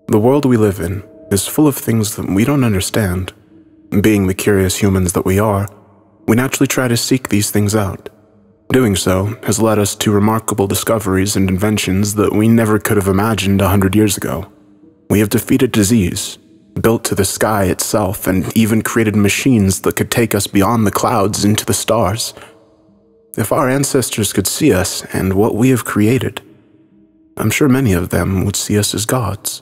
The world we live in is full of things that we don't understand. Being the curious humans that we are, we naturally try to seek these things out. Doing so has led us to remarkable discoveries and inventions that we never could have imagined 100 years ago. We have defeated disease, built to the sky itself, and even created machines that could take us beyond the clouds into the stars. If our ancestors could see us and what we have created, I'm sure many of them would see us as gods.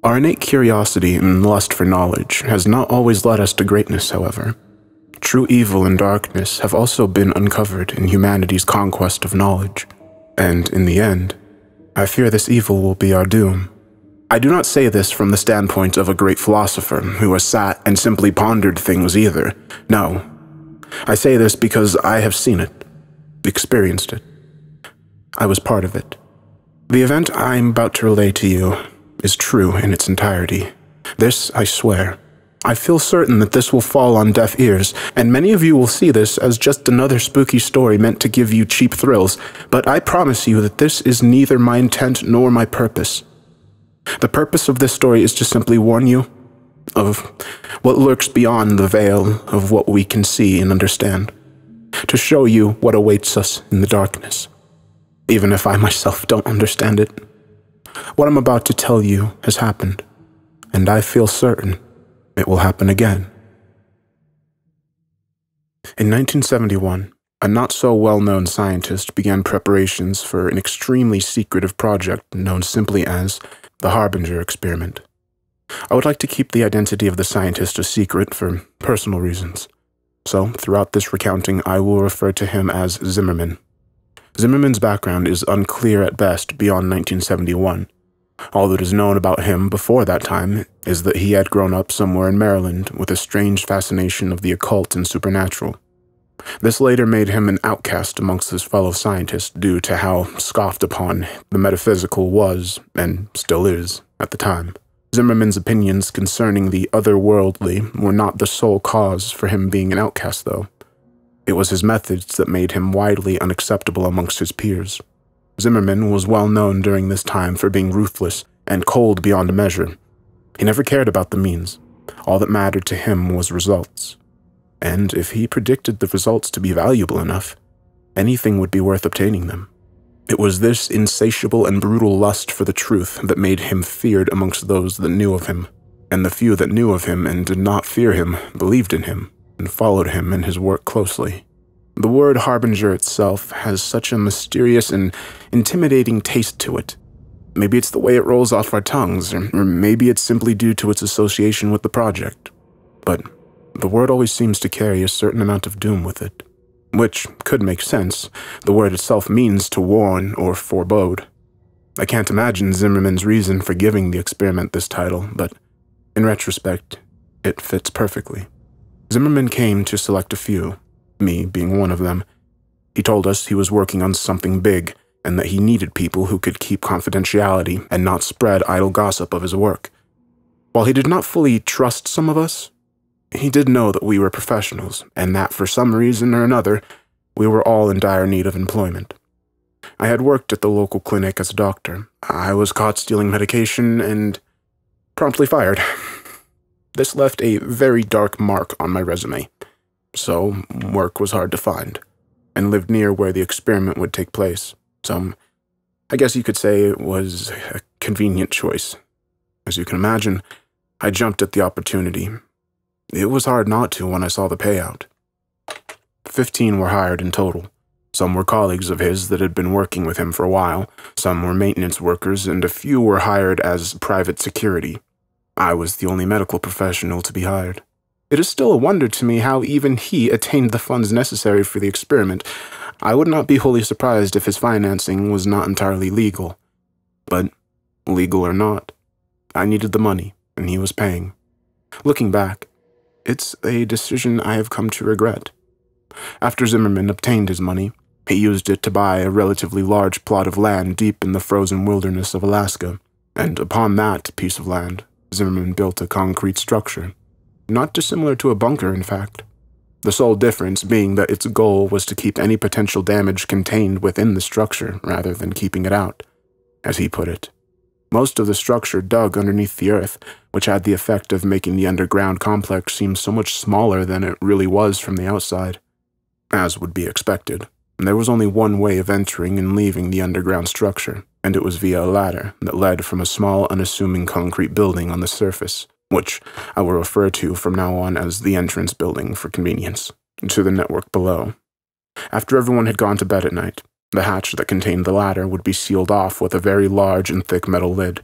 Our innate curiosity and lust for knowledge has not always led us to greatness, however. True evil and darkness have also been uncovered in humanity's conquest of knowledge, and in the end, I fear this evil will be our doom. I do not say this from the standpoint of a great philosopher who has sat and simply pondered things either. No. I say this because I have seen it, experienced it. I was part of it. The event I am about to relay to you is true in its entirety. This I swear. I feel certain that this will fall on deaf ears, and many of you will see this as just another spooky story meant to give you cheap thrills, but I promise you that this is neither my intent nor my purpose. The purpose of this story is to simply warn you of what lurks beyond the veil of what we can see and understand, to show you what awaits us in the darkness, even if I myself don't understand it. What I'm about to tell you has happened, and I feel certain it will happen again. In 1971, a not-so-well-known scientist began preparations for an extremely secretive project known simply as the Harbinger experiment. I would like to keep the identity of the scientist a secret for personal reasons, so throughout this recounting I will refer to him as Zimmerman. Zimmerman's background is unclear at best beyond 1971. All that is known about him before that time is that he had grown up somewhere in Maryland with a strange fascination of the occult and supernatural. This later made him an outcast amongst his fellow scientists due to how scoffed upon the metaphysical was, and still is, at the time. Zimmerman's opinions concerning the otherworldly were not the sole cause for him being an outcast, though. It was his methods that made him widely unacceptable amongst his peers. Zimmerman was well known during this time for being ruthless and cold beyond measure. He never cared about the means. All that mattered to him was results. And if he predicted the results to be valuable enough, anything would be worth obtaining them. It was this insatiable and brutal lust for the truth that made him feared amongst those that knew of him, and the few that knew of him and did not fear him believed in him and followed him in his work closely. The word Harbinger itself has such a mysterious and intimidating taste to it. Maybe it's the way it rolls off our tongues, or maybe it's simply due to its association with the project. But the word always seems to carry a certain amount of doom with it, which could make sense. The word itself means to warn or forebode. I can't imagine Zimmerman's reason for giving the experiment this title, but in retrospect, it fits perfectly. Zimmerman came to select a few, me being one of them. He told us he was working on something big, and that he needed people who could keep confidentiality and not spread idle gossip of his work. While he did not fully trust some of us, he did know that we were professionals, and that for some reason or another, we were all in dire need of employment. I had worked at the local clinic as a doctor. I was caught stealing medication and promptly fired. This left a very dark mark on my resume. So, work was hard to find, and lived near where the experiment would take place. So, I guess you could say it was a convenient choice. As you can imagine, I jumped at the opportunity. It was hard not to when I saw the payout. 15 were hired in total. Some were colleagues of his that had been working with him for a while, some were maintenance workers, and a few were hired as private security. I was the only medical professional to be hired. It is still a wonder to me how even he attained the funds necessary for the experiment. I would not be wholly surprised if his financing was not entirely legal. But, legal or not, I needed the money, and he was paying. Looking back, it's a decision I have come to regret. After Zimmerman obtained his money, he used it to buy a relatively large plot of land deep in the frozen wilderness of Alaska, and upon that piece of land, Zimmerman built a concrete structure. Not dissimilar to a bunker, in fact. the sole difference being that its goal was to keep any potential damage contained within the structure rather than keeping it out, as he put it. Most of the structure dug underneath the earth, which had the effect of making the underground complex seem so much smaller than it really was from the outside. As would be expected, there was only one way of entering and leaving the underground structure, and it was via a ladder that led from a small, unassuming concrete building on the surface, which I will refer to from now on as the entrance building for convenience, to the network below. After everyone had gone to bed at night, the hatch that contained the ladder would be sealed off with a very large and thick metal lid.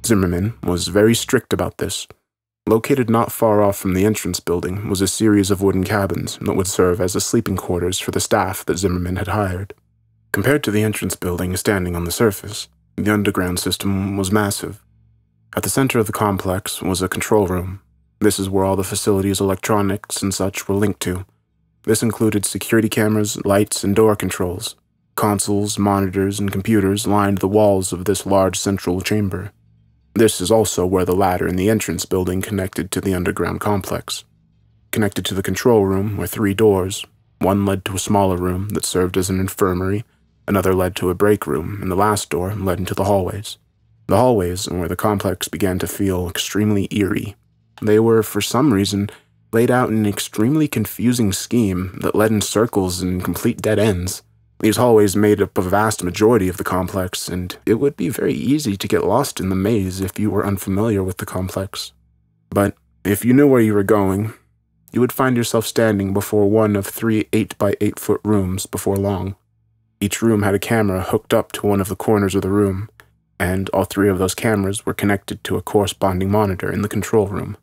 Zimmerman was very strict about this. Located not far off from the entrance building was a series of wooden cabins that would serve as the sleeping quarters for the staff that Zimmerman had hired. Compared to the entrance building standing on the surface, the underground system was massive. At the center of the complex was a control room. This is where all the facility's electronics and such were linked to. This included security cameras, lights, and door controls. Consoles, monitors, and computers lined the walls of this large central chamber. This is also where the ladder in the entrance building connected to the underground complex. Connected to the control room were 3 doors. One led to a smaller room that served as an infirmary, another led to a break room, and the last door led into the hallways. The hallways were where the complex began to feel extremely eerie. They were, for some reason, laid out in an extremely confusing scheme that led in circles and complete dead ends. These hallways made up a vast majority of the complex, and it would be very easy to get lost in the maze if you were unfamiliar with the complex. But if you knew where you were going, you would find yourself standing before one of 3 8-by-8-foot rooms before long. Each room had a camera hooked up to one of the corners of the room, and all 3 of those cameras were connected to a corresponding monitor in the control room.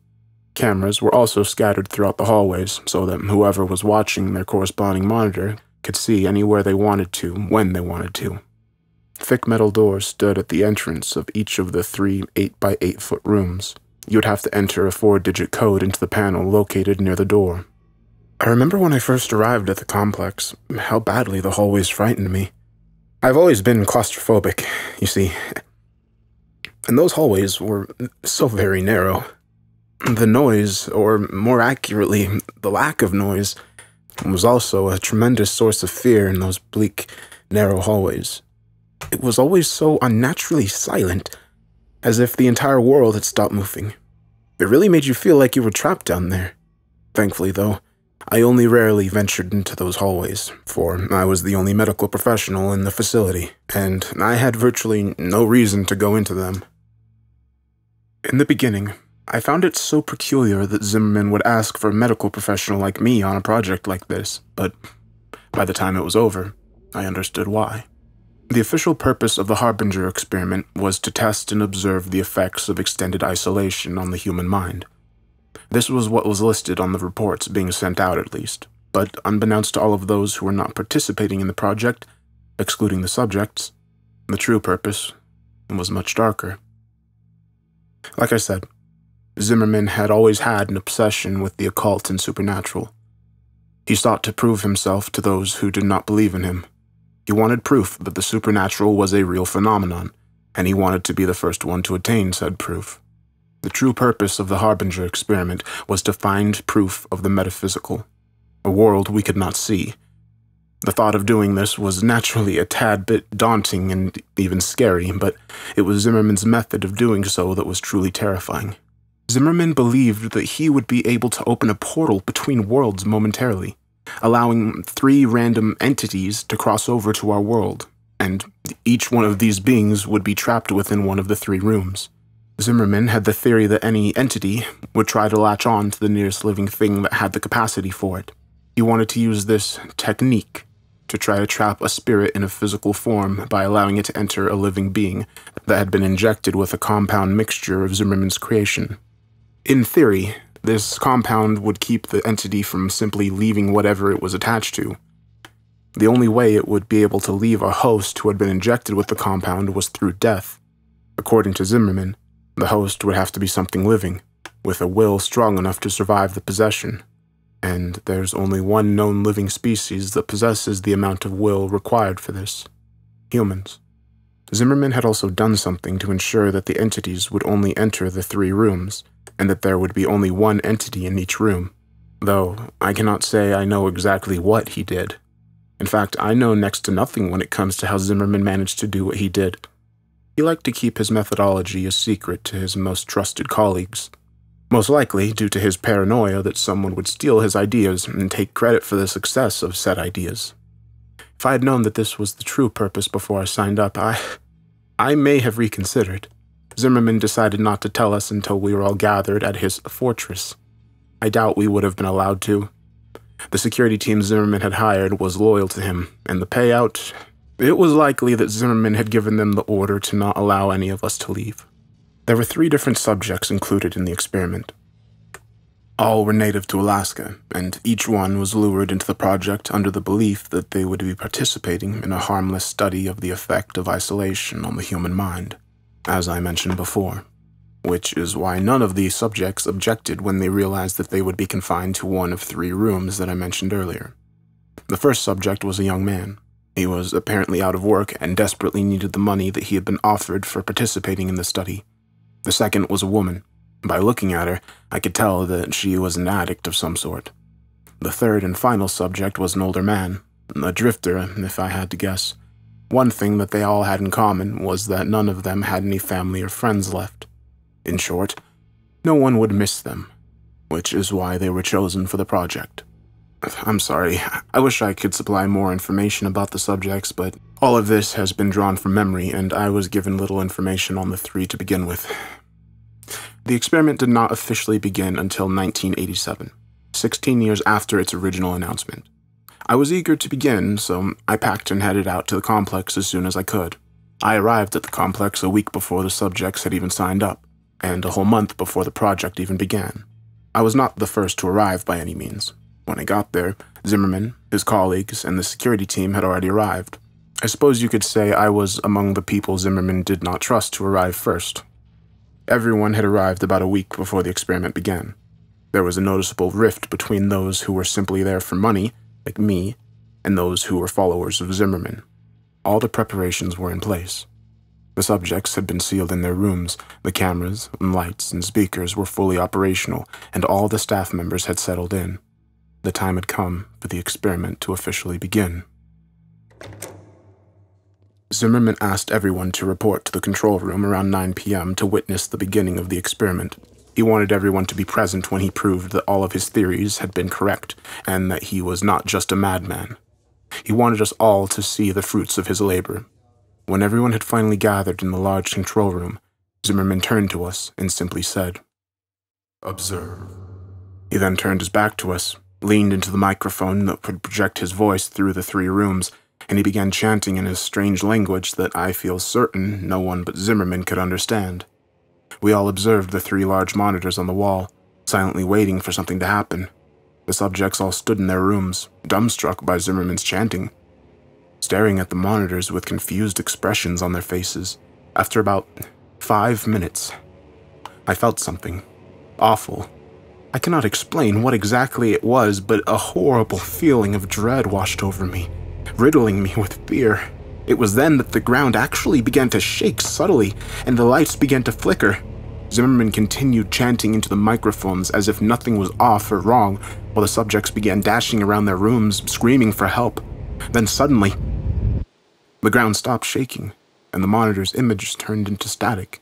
Cameras were also scattered throughout the hallways so that whoever was watching their corresponding monitor could see anywhere they wanted to, when they wanted to. Thick metal doors stood at the entrance of each of the 3 8-by-8-foot rooms. You would have to enter a 4-digit code into the panel located near the door. I remember when I first arrived at the complex, how badly the hallways frightened me. I've always been claustrophobic, you see, and those hallways were so very narrow. The noise, or more accurately, the lack of noise, was also a tremendous source of fear in those bleak, narrow hallways. It was always so unnaturally silent, as if the entire world had stopped moving. It really made you feel like you were trapped down there. Thankfully, though, I only rarely ventured into those hallways, for I was the only medical professional in the facility, and I had virtually no reason to go into them. In the beginning, I found it so peculiar that Zimmerman would ask for a medical professional like me on a project like this, but by the time it was over, I understood why. The official purpose of the Harbinger experiment was to test and observe the effects of extended isolation on the human mind. This was what was listed on the reports being sent out at least, but unbeknownst to all of those who were not participating in the project, excluding the subjects, the true purpose was much darker. Like I said, Zimmerman had always had an obsession with the occult and supernatural. He sought to prove himself to those who did not believe in him. He wanted proof that the supernatural was a real phenomenon, and he wanted to be the first one to attain said proof. The true purpose of the Harbinger experiment was to find proof of the metaphysical, a world we could not see. The thought of doing this was naturally a tad bit daunting and even scary, but it was Zimmerman's method of doing so that was truly terrifying. Zimmerman believed that he would be able to open a portal between worlds momentarily, allowing 3 random entities to cross over to our world, and each one of these beings would be trapped within one of the 3 rooms. Zimmerman had the theory that any entity would try to latch on to the nearest living thing that had the capacity for it. He wanted to use this technique to try to trap a spirit in a physical form by allowing it to enter a living being that had been injected with a compound mixture of Zimmerman's creation. In theory, this compound would keep the entity from simply leaving whatever it was attached to. The only way it would be able to leave a host who had been injected with the compound was through death. According to Zimmerman, the host would have to be something living, with a will strong enough to survive the possession. And there's only one known living species that possesses the amount of will required for this: humans. Zimmerman had also done something to ensure that the entities would only enter the 3 rooms, and that there would be only one entity in each room. though I cannot say I know exactly what he did. In fact, I know next to nothing when it comes to how Zimmerman managed to do what he did. He liked to keep his methodology a secret to his most trusted colleagues, most likely due to his paranoia that someone would steal his ideas and take credit for the success of said ideas. If I had known that this was the true purpose before I signed up, I may have reconsidered. Zimmerman decided not to tell us until we were all gathered at his fortress. I doubt we would have been allowed to. The security team Zimmerman had hired was loyal to him, and the payout, it was likely that Zimmerman had given them the order to not allow any of us to leave. There were 3 different subjects included in the experiment. All were native to Alaska, and each one was lured into the project under the belief that they would be participating in a harmless study of the effect of isolation on the human mind, as I mentioned before, which is why none of these subjects objected when they realized that they would be confined to one of 3 rooms that I mentioned earlier. The first subject was a young man. He was apparently out of work and desperately needed the money that he had been offered for participating in the study. The second was a woman. By looking at her, I could tell that she was an addict of some sort. The third and final subject was an older man, a drifter, if I had to guess. One thing that they all had in common was that none of them had any family or friends left. In short, no one would miss them, which is why they were chosen for the project. I'm sorry, I wish I could supply more information about the subjects, but all of this has been drawn from memory, and I was given little information on the 3 to begin with. The experiment did not officially begin until 1987, 16 years after its original announcement. I was eager to begin, so I packed and headed out to the complex as soon as I could. I arrived at the complex a week before the subjects had even signed up, and a whole month before the project even began. I was not the first to arrive by any means. When I got there, Zimmerman, his colleagues, and the security team had already arrived. I suppose you could say I was among the people Zimmerman did not trust to arrive first. Everyone had arrived about a week before the experiment began. There was a noticeable rift between those who were simply there for money, like me, and those who were followers of Zimmerman. All the preparations were in place. The subjects had been sealed in their rooms, the cameras, and lights, and speakers were fully operational, and all the staff members had settled in. The time had come for the experiment to officially begin. Zimmerman asked everyone to report to the control room around 9 p.m. to witness the beginning of the experiment. He wanted everyone to be present when he proved that all of his theories had been correct, and that he was not just a madman. He wanted us all to see the fruits of his labor. When everyone had finally gathered in the large control room, Zimmerman turned to us and simply said, "Observe." He then turned his back to us, leaned into the microphone that would project his voice through the 3 rooms, and he began chanting in a strange language that I feel certain no one but Zimmerman could understand. We all observed the 3 large monitors on the wall, silently waiting for something to happen. The subjects all stood in their rooms, dumbstruck by Zimmerman's chanting, staring at the monitors with confused expressions on their faces. After about 5 minutes, I felt something awful. I cannot explain what exactly it was, but a horrible feeling of dread washed over me, riddling me with fear. It was then that the ground actually began to shake subtly, and the lights began to flicker. Zimmerman continued chanting into the microphones as if nothing was off or wrong, while the subjects began dashing around their rooms, screaming for help. Then suddenly, the ground stopped shaking, and the monitor's image turned into static.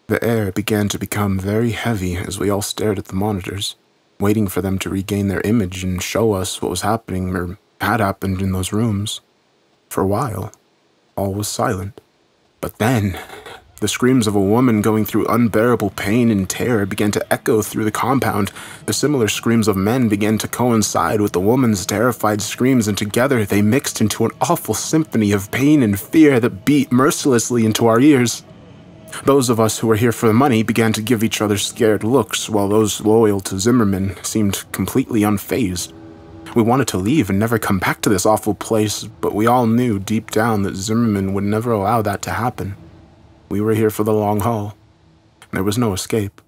The air began to become very heavy as we all stared at the monitors, waiting for them to regain their image and show us what was happening or had happened in those rooms. For a while, all was silent. But then, the screams of a woman going through unbearable pain and terror began to echo through the compound. The similar screams of men began to coincide with the woman's terrified screams, and together they mixed into an awful symphony of pain and fear that beat mercilessly into our ears. Those of us who were here for the money began to give each other scared looks, while those loyal to Zimmerman seemed completely unfazed. We wanted to leave and never come back to this awful place, but we all knew deep down that Zimmerman would never allow that to happen. We were here for the long haul. There was no escape.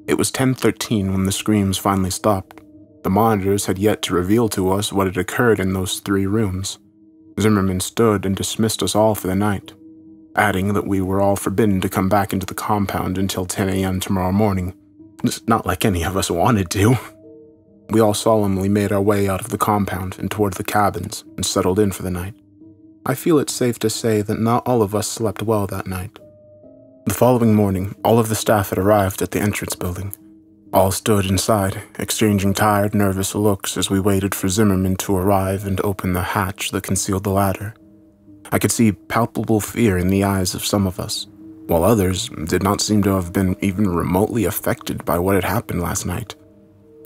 It was 10:13 when the screams finally stopped. The monitors had yet to reveal to us what had occurred in those 3 rooms. Zimmerman stood and dismissed us all for the night, adding that we were all forbidden to come back into the compound until 10 a.m. tomorrow morning. It's not like any of us wanted to. We all solemnly made our way out of the compound and toward the cabins and settled in for the night. I feel it's safe to say that not all of us slept well that night. The following morning, all of the staff had arrived at the entrance building. All stood inside, exchanging tired, nervous looks as we waited for Zimmerman to arrive and open the hatch that concealed the ladder. I could see palpable fear in the eyes of some of us, while others did not seem to have been even remotely affected by what had happened last night.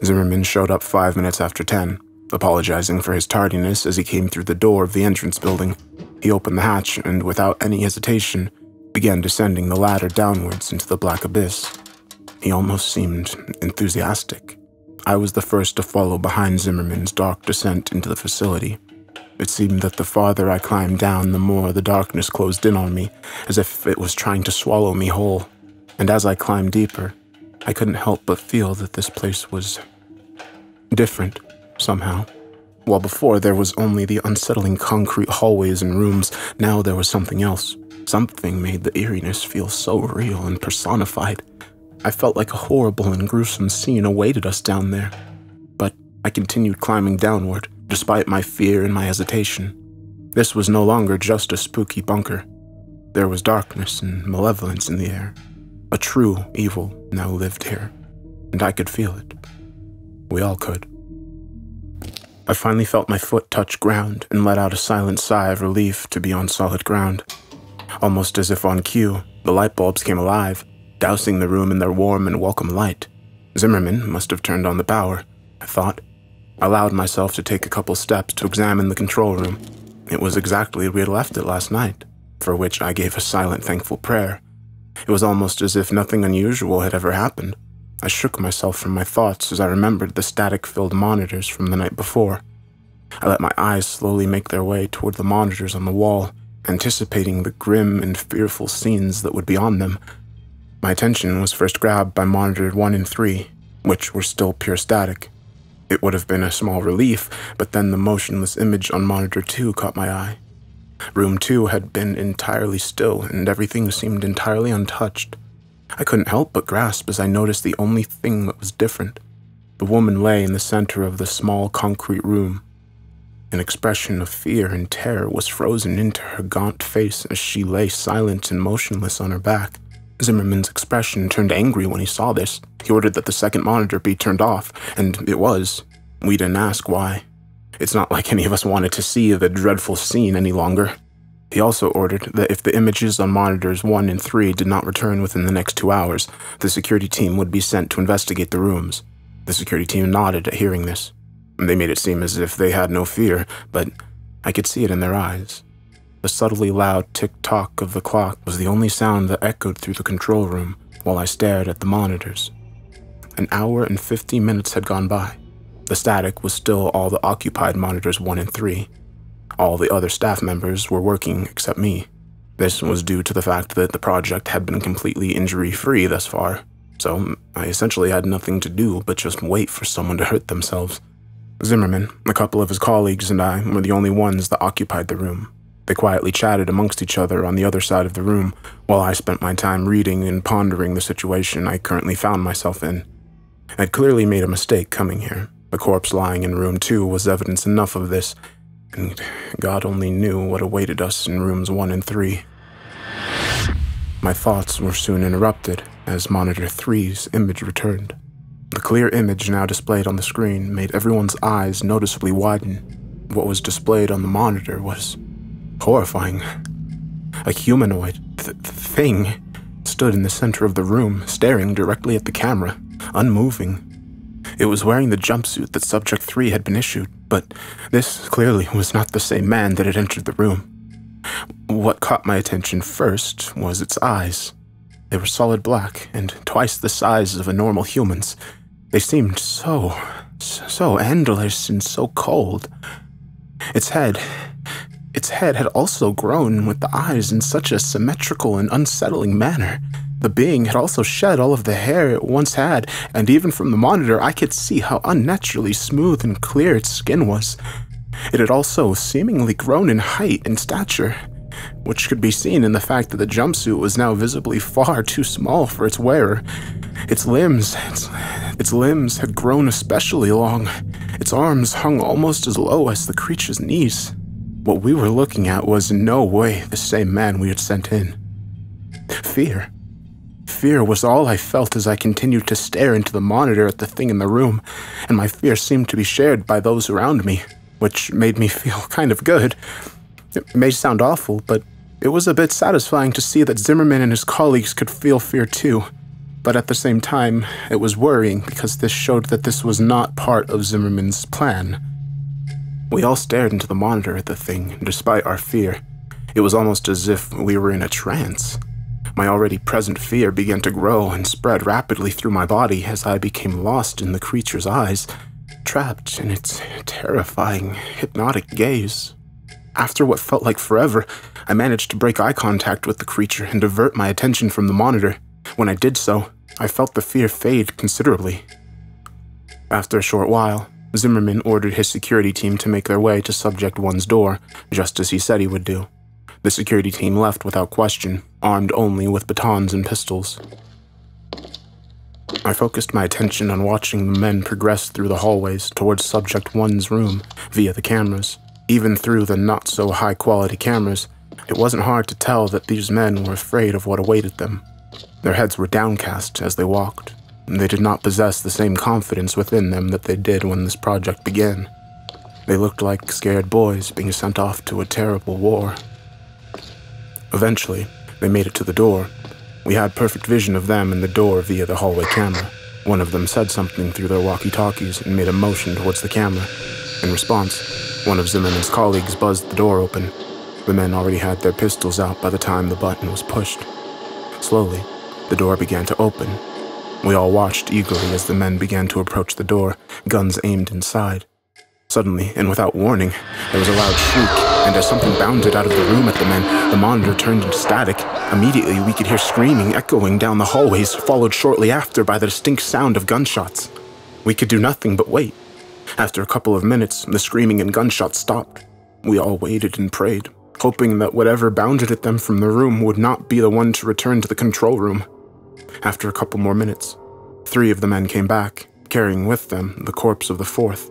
Zimmerman showed up 5 minutes after 10, apologizing for his tardiness as he came through the door of the entrance building. He opened the hatch and, without any hesitation, began descending the ladder downwards into the black abyss. He almost seemed enthusiastic. I was the first to follow behind Zimmerman's dark descent into the facility. It seemed that the farther I climbed down, the more the darkness closed in on me, as if it was trying to swallow me whole. And as I climbed deeper, I couldn't help but feel that this place was different, somehow. While before there was only the unsettling concrete hallways and rooms, now there was something else. Something made the eeriness feel so real and personified. I felt like a horrible and gruesome scene awaited us down there. But I continued climbing downward, despite my fear and my hesitation. This was no longer just a spooky bunker. There was darkness and malevolence in the air. A true evil now lived here, and I could feel it. We all could. I finally felt my foot touch ground and let out a silent sigh of relief to be on solid ground. Almost as if on cue, the light bulbs came alive, dousing the room in their warm and welcome light. Zimmerman must have turned on the power, I thought. I allowed myself to take a couple steps to examine the control room. It was exactly as we had left it last night, for which I gave a silent, thankful prayer. It was almost as if nothing unusual had ever happened. I shook myself from my thoughts as I remembered the static-filled monitors from the night before. I let my eyes slowly make their way toward the monitors on the wall, anticipating the grim and fearful scenes that would be on them. My attention was first grabbed by monitor 1 and 3, which were still pure static. It would have been a small relief, but then the motionless image on monitor 2 caught my eye. Room 2 had been entirely still, and everything seemed entirely untouched. I couldn't help but grasp as I noticed the only thing that was different. The woman lay in the center of the small concrete room. An expression of fear and terror was frozen into her gaunt face as she lay silent and motionless on her back. Zimmerman's expression turned angry when he saw this. He ordered that the second monitor be turned off, and it was. We didn't ask why. It's not like any of us wanted to see the dreadful scene any longer. He also ordered that if the images on monitors 1 and 3 did not return within the next 2 hours, the security team would be sent to investigate the rooms. The security team nodded at hearing this. They made it seem as if they had no fear, but I could see it in their eyes. The subtly loud tick-tock of the clock was the only sound that echoed through the control room while I stared at the monitors. An hour and 50 minutes had gone by. The static was still all the occupied monitors 1 and 3. All the other staff members were working except me. This was due to the fact that the project had been completely injury-free thus far, so I essentially had nothing to do but just wait for someone to hurt themselves. Zimmerman, a couple of his colleagues, and I were the only ones that occupied the room. They quietly chatted amongst each other on the other side of the room, while I spent my time reading and pondering the situation I currently found myself in. I'd clearly made a mistake coming here. The corpse lying in room 2 was evidence enough of this, and God only knew what awaited us in rooms 1 and 3. My thoughts were soon interrupted as monitor 3's image returned. The clear image now displayed on the screen made everyone's eyes noticeably widen. What was displayed on the monitor was horrifying. A humanoid thing stood in the center of the room, staring directly at the camera, unmoving. It was wearing the jumpsuit that Subject 3 had been issued, but this clearly was not the same man that had entered the room. What caught my attention first was its eyes. They were solid black and twice the size of a normal human's. They seemed so endless and so cold. Its head had also grown with the eyes in such a symmetrical and unsettling manner. The being had also shed all of the hair it once had, and even from the monitor I could see how unnaturally smooth and clear its skin was. It had also seemingly grown in height and stature. which could be seen in the fact that the jumpsuit was now visibly far too small for its wearer. Its limbs had grown especially long. Its arms hung almost as low as the creature's knees. What we were looking at was in no way the same man we had sent in. Fear. Fear was all I felt as I continued to stare into the monitor at the thing in the room, and my fear seemed to be shared by those around me, which made me feel kind of good. It may sound awful, but it was a bit satisfying to see that Zimmerman and his colleagues could feel fear too. But at the same time, it was worrying because this showed that this was not part of Zimmerman's plan. We all stared into the monitor at the thing, despite our fear. It was almost as if we were in a trance. My already present fear began to grow and spread rapidly through my body as I became lost in the creature's eyes, trapped in its terrifying, hypnotic gaze. After what felt like forever, I managed to break eye contact with the creature and divert my attention from the monitor. When I did so, I felt the fear fade considerably. After a short while, Zimmerman ordered his security team to make their way to Subject 1's door, just as he said he would do. The security team left without question, armed only with batons and pistols. I focused my attention on watching the men progress through the hallways towards Subject 1's room via the cameras. Even through the not-so-high-quality cameras, it wasn't hard to tell that these men were afraid of what awaited them. Their heads were downcast as they walked. They did not possess the same confidence within them that they did when this project began. They looked like scared boys being sent off to a terrible war. Eventually, they made it to the door. We had perfect vision of them and the door via the hallway camera. One of them said something through their walkie-talkies and made a motion towards the camera. In response, one of Zimmerman's colleagues buzzed the door open. The men already had their pistols out by the time the button was pushed. Slowly, the door began to open. We all watched eagerly as the men began to approach the door, guns aimed inside. Suddenly, and without warning, there was a loud shriek, and as something bounded out of the room at the men, the monitor turned into static. Immediately, we could hear screaming echoing down the hallways, followed shortly after by the distinct sound of gunshots. We could do nothing but wait. After a couple of minutes, the screaming and gunshots stopped. We all waited and prayed, hoping that whatever bounded at them from the room would not be the one to return to the control room. After a couple more minutes, 3 of the men came back, carrying with them the corpse of the 4th.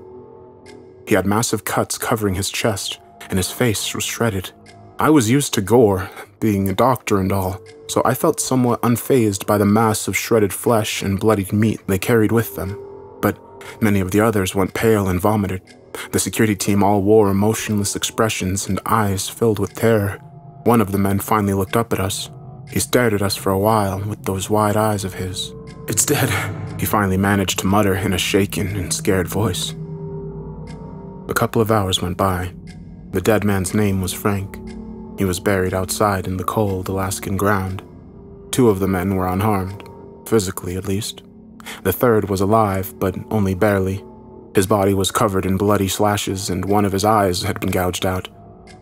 He had massive cuts covering his chest, and his face was shredded. I was used to gore, being a doctor and all, so I felt somewhat unfazed by the mass of shredded flesh and bloodied meat they carried with them. But many of the others went pale and vomited. The security team all wore emotionless expressions and eyes filled with terror. One of the men finally looked up at us. He stared at us for a while with those wide eyes of his. "It's dead," he finally managed to mutter in a shaken and scared voice. A couple of hours went by. The dead man's name was Frank. He was buried outside in the cold Alaskan ground. 2 of the men were unharmed, physically at least. The 3rd was alive, but only barely. His body was covered in bloody slashes and one of his eyes had been gouged out.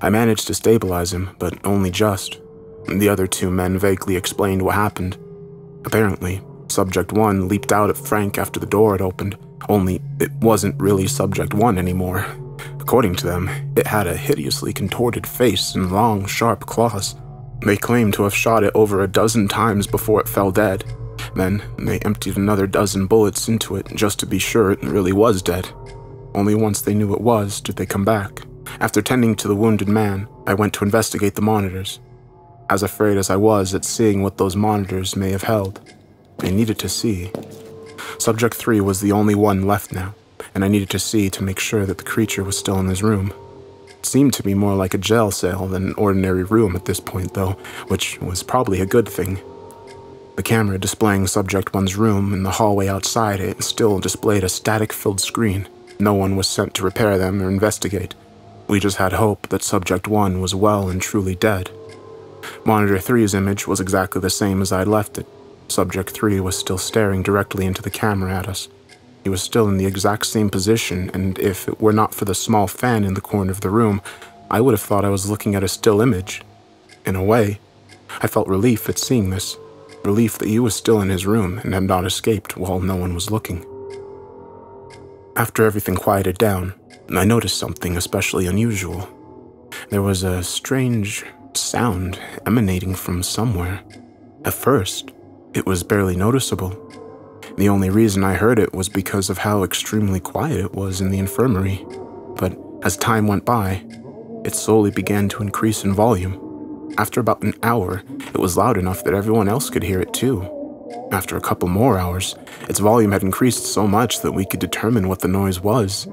I managed to stabilize him, but only just. The other 2 men vaguely explained what happened. Apparently, Subject 1 leaped out at Frank after the door had opened, only it wasn't really Subject 1 anymore. According to them, it had a hideously contorted face and long, sharp claws. They claimed to have shot it over a dozen times before it fell dead. Then, they emptied another dozen bullets into it just to be sure it really was dead. Only once they knew it was did they come back. After tending to the wounded man, I went to investigate the monitors. As afraid as I was at seeing what those monitors may have held, I needed to see. Subject 3 was the only one left now, and I needed to see to make sure that the creature was still in his room. It seemed to be more like a jail cell than an ordinary room at this point, though, which was probably a good thing. The camera displaying Subject 1's room and the hallway outside it still displayed a static-filled screen. No one was sent to repair them or investigate. We just had hope that Subject 1 was well and truly dead. Monitor 3's image was exactly the same as I'd left it. Subject 3 was still staring directly into the camera at us. He was still in the exact same position, and if it were not for the small fan in the corner of the room, I would have thought I was looking at a still image. In a way, I felt relief at seeing this. Relief that he was still in his room and had not escaped while no one was looking. After everything quieted down, I noticed something especially unusual. There was a strange sound emanating from somewhere. At first, it was barely noticeable. The only reason I heard it was because of how extremely quiet it was in the infirmary. But as time went by, it slowly began to increase in volume. After about an hour, it was loud enough that everyone else could hear it too. After a couple more hours, its volume had increased so much that we could determine what the noise was.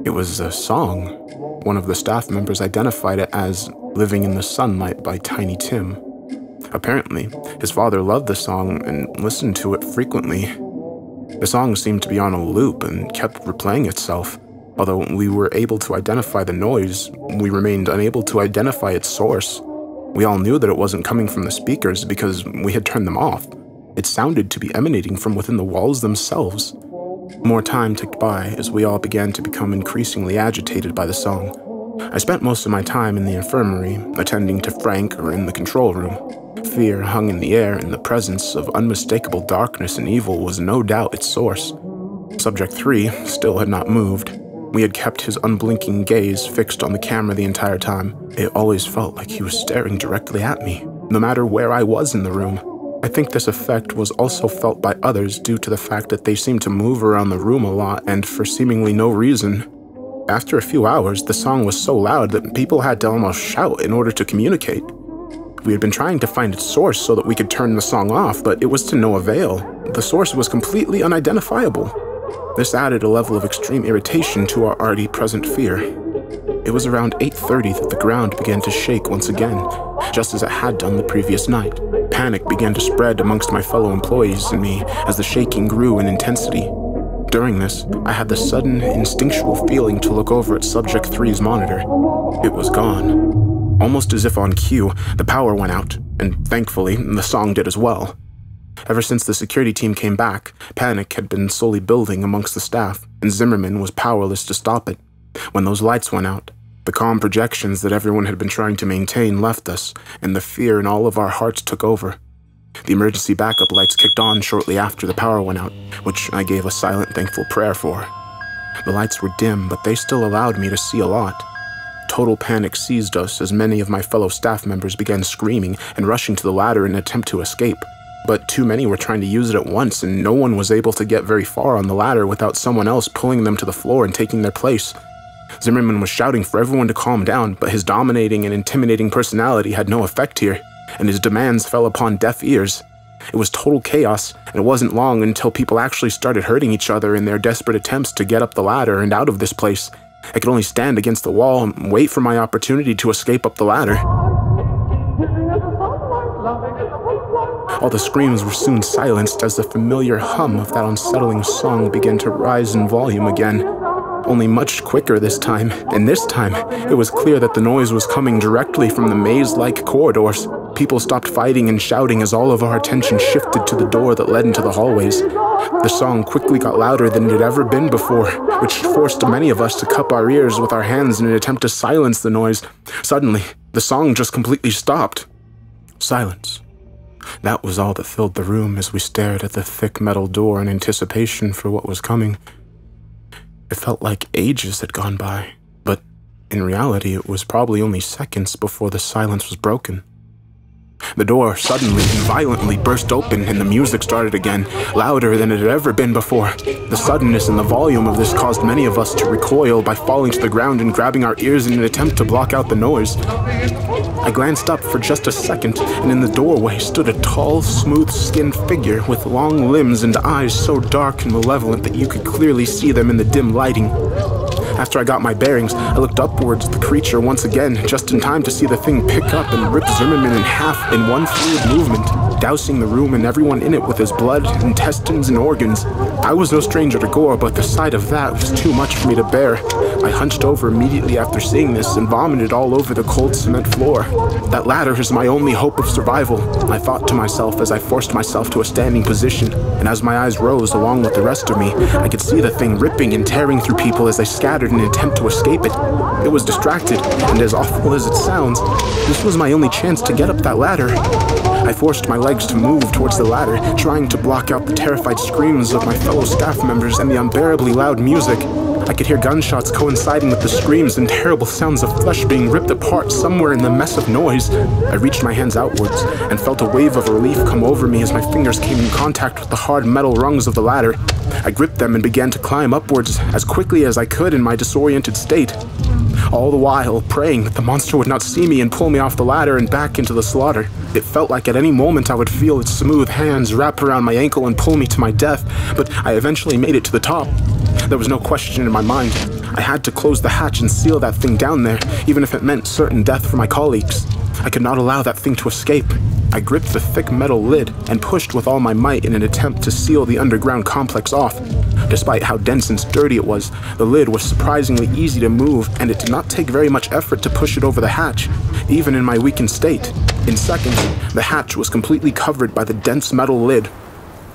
It was a song. One of the staff members identified it as "Living in the Sunlight" by Tiny Tim. Apparently, his father loved the song and listened to it frequently. The song seemed to be on a loop and kept replaying itself. Although we were able to identify the noise, we remained unable to identify its source. We all knew that it wasn't coming from the speakers because we had turned them off. It sounded to be emanating from within the walls themselves. More time ticked by as we all began to become increasingly agitated by the song. I spent most of my time in the infirmary, attending to Frank or in the control room. Fear hung in the air, and the presence of unmistakable darkness and evil was no doubt its source. Subject 3 still had not moved. We had kept his unblinking gaze fixed on the camera the entire time. It always felt like he was staring directly at me, no matter where I was in the room. I think this effect was also felt by others due to the fact that they seemed to move around the room a lot and for seemingly no reason. After a few hours, the song was so loud that people had to almost shout in order to communicate. We had been trying to find its source so that we could turn the song off, but it was to no avail. The source was completely unidentifiable. This added a level of extreme irritation to our already present fear. It was around 8:30 that the ground began to shake once again, just as it had done the previous night. Panic began to spread amongst my fellow employees and me as the shaking grew in intensity. During this, I had the sudden, instinctual feeling to look over at Subject 3's monitor. It was gone. Almost as if on cue, the power went out, and thankfully, the song did as well. Ever since the security team came back, panic had been slowly building amongst the staff, and Zimmerman was powerless to stop it. When those lights went out, the calm projections that everyone had been trying to maintain left us, and the fear in all of our hearts took over. The emergency backup lights kicked on shortly after the power went out, which I gave a silent, thankful prayer for. The lights were dim, but they still allowed me to see a lot. Total panic seized us as many of my fellow staff members began screaming and rushing to the ladder in an attempt to escape. But too many were trying to use it at once, and no one was able to get very far on the ladder without someone else pulling them to the floor and taking their place. Zimmerman was shouting for everyone to calm down, but his dominating and intimidating personality had no effect here, and his demands fell upon deaf ears. It was total chaos, and it wasn't long until people actually started hurting each other in their desperate attempts to get up the ladder and out of this place. I could only stand against the wall and wait for my opportunity to escape up the ladder. All the screams were soon silenced as the familiar hum of that unsettling song began to rise in volume again. Only much quicker this time, and this time, it was clear that the noise was coming directly from the maze-like corridors. People stopped fighting and shouting as all of our attention shifted to the door that led into the hallways. The song quickly got louder than it had ever been before, which forced many of us to cup our ears with our hands in an attempt to silence the noise. Suddenly, the song just completely stopped. Silence. That was all that filled the room as we stared at the thick metal door in anticipation for what was coming. It felt like ages had gone by, but in reality it was probably only seconds before the silence was broken. The door suddenly and violently burst open and the music started again, louder than it had ever been before. The suddenness and the volume of this caused many of us to recoil by falling to the ground and grabbing our ears in an attempt to block out the noise. I glanced up for just a second, and in the doorway stood a tall, smooth-skinned figure with long limbs and eyes so dark and malevolent that you could clearly see them in the dim lighting. After I got my bearings, I looked upwards at the creature once again, just in time to see the thing pick up and rip Zimmerman in half in one fluid movement, dousing the room and everyone in it with his blood, intestines, and organs. I was no stranger to gore, but the sight of that was too much for me to bear. I hunched over immediately after seeing this and vomited all over the cold cement floor. That ladder is my only hope of survival, I thought to myself as I forced myself to a standing position, and as my eyes rose along with the rest of me, I could see the thing ripping and tearing through people as they scattered in an attempt to escape it. It was distracted, and as awful as it sounds, this was my only chance to get up that ladder. I forced my legs to move towards the ladder, trying to block out the terrified screams of my fellow staff members and the unbearably loud music. I could hear gunshots coinciding with the screams and terrible sounds of flesh being ripped apart somewhere in the mess of noise. I reached my hands outwards and felt a wave of relief come over me as my fingers came in contact with the hard metal rungs of the ladder. I gripped them and began to climb upwards as quickly as I could in my disoriented state, all the while praying that the monster would not see me and pull me off the ladder and back into the slaughter. It felt like at any moment I would feel its smooth hands wrap around my ankle and pull me to my death, but I eventually made it to the top. There was no question in my mind. I had to close the hatch and seal that thing down there, even if it meant certain death for my colleagues. I could not allow that thing to escape. I gripped the thick metal lid and pushed with all my might in an attempt to seal the underground complex off. Despite how dense and sturdy it was, the lid was surprisingly easy to move, and it did not take very much effort to push it over the hatch, even in my weakened state. In seconds, the hatch was completely covered by the dense metal lid.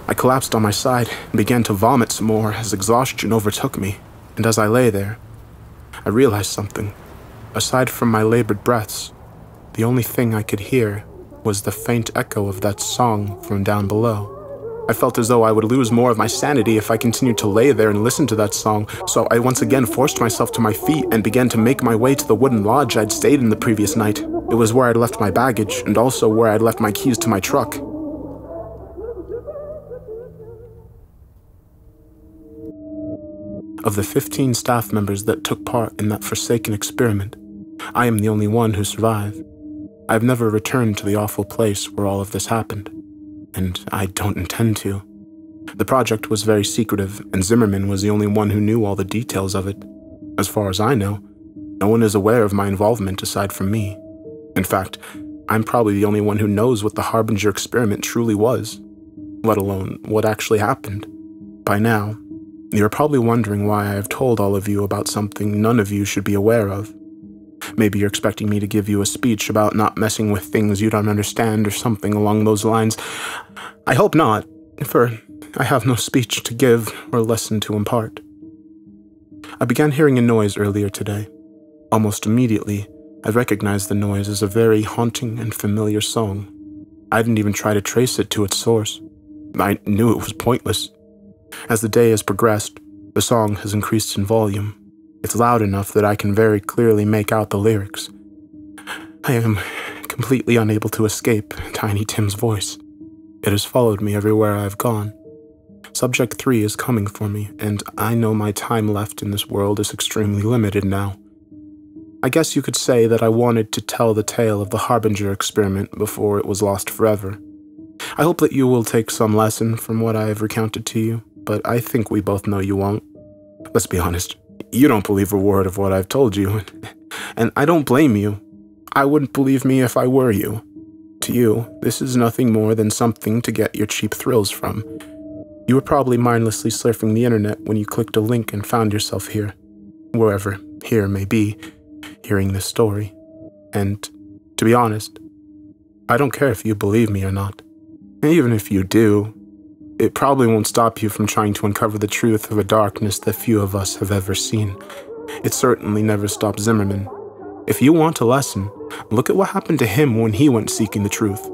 I collapsed on my side and began to vomit some more as exhaustion overtook me, and as I lay there, I realized something. Aside from my labored breaths, the only thing I could hear was the faint echo of that song from down below. I felt as though I would lose more of my sanity if I continued to lay there and listen to that song, so I once again forced myself to my feet and began to make my way to the wooden lodge I'd stayed in the previous night. It was where I'd left my baggage, and also where I'd left my keys to my truck. Of the 15 staff members that took part in that forsaken experiment, I am the only one who survived. I've never returned to the awful place where all of this happened, and I don't intend to. The project was very secretive, and Zimmerman was the only one who knew all the details of it. As far as I know, no one is aware of my involvement aside from me. In fact, I'm probably the only one who knows what the Harbinger experiment truly was, let alone what actually happened. By now, you're probably wondering why I have told all of you about something none of you should be aware of. Maybe you're expecting me to give you a speech about not messing with things you don't understand or something along those lines. I hope not, for I have no speech to give or lesson to impart. I began hearing a noise earlier today. Almost immediately, I recognized the noise as a very haunting and familiar song. I didn't even try to trace it to its source. I knew it was pointless. As the day has progressed, the song has increased in volume. It's loud enough that I can very clearly make out the lyrics. I am completely unable to escape Tiny Tim's voice. It has followed me everywhere I've gone. Subject 3 is coming for me, and I know my time left in this world is extremely limited now. I guess you could say that I wanted to tell the tale of the Harbinger experiment before it was lost forever. I hope that you will take some lesson from what I have recounted to you, but I think we both know you won't. Let's be honest, you don't believe a word of what I've told you, and I don't blame you. I wouldn't believe me if I were you. To you, this is nothing more than something to get your cheap thrills from. You were probably mindlessly surfing the internet when you clicked a link and found yourself here, wherever here may be, hearing this story. And, to be honest, I don't care if you believe me or not. Even if you do, it probably won't stop you from trying to uncover the truth of a darkness that few of us have ever seen. It certainly never stopped Zimmerman. If you want a lesson, look at what happened to him when he went seeking the truth.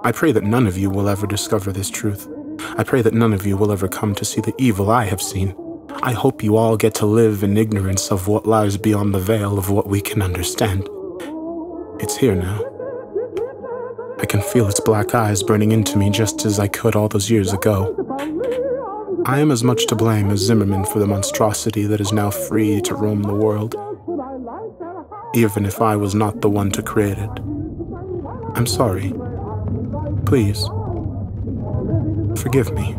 I pray that none of you will ever discover this truth. I pray that none of you will ever come to see the evil I have seen. I hope you all get to live in ignorance of what lies beyond the veil of what we can understand. It's here now. I can feel its black eyes burning into me just as I could all those years ago. I am as much to blame as Zimmerman for the monstrosity that is now free to roam the world, even if I was not the one to create it. I'm sorry. Please, forgive me.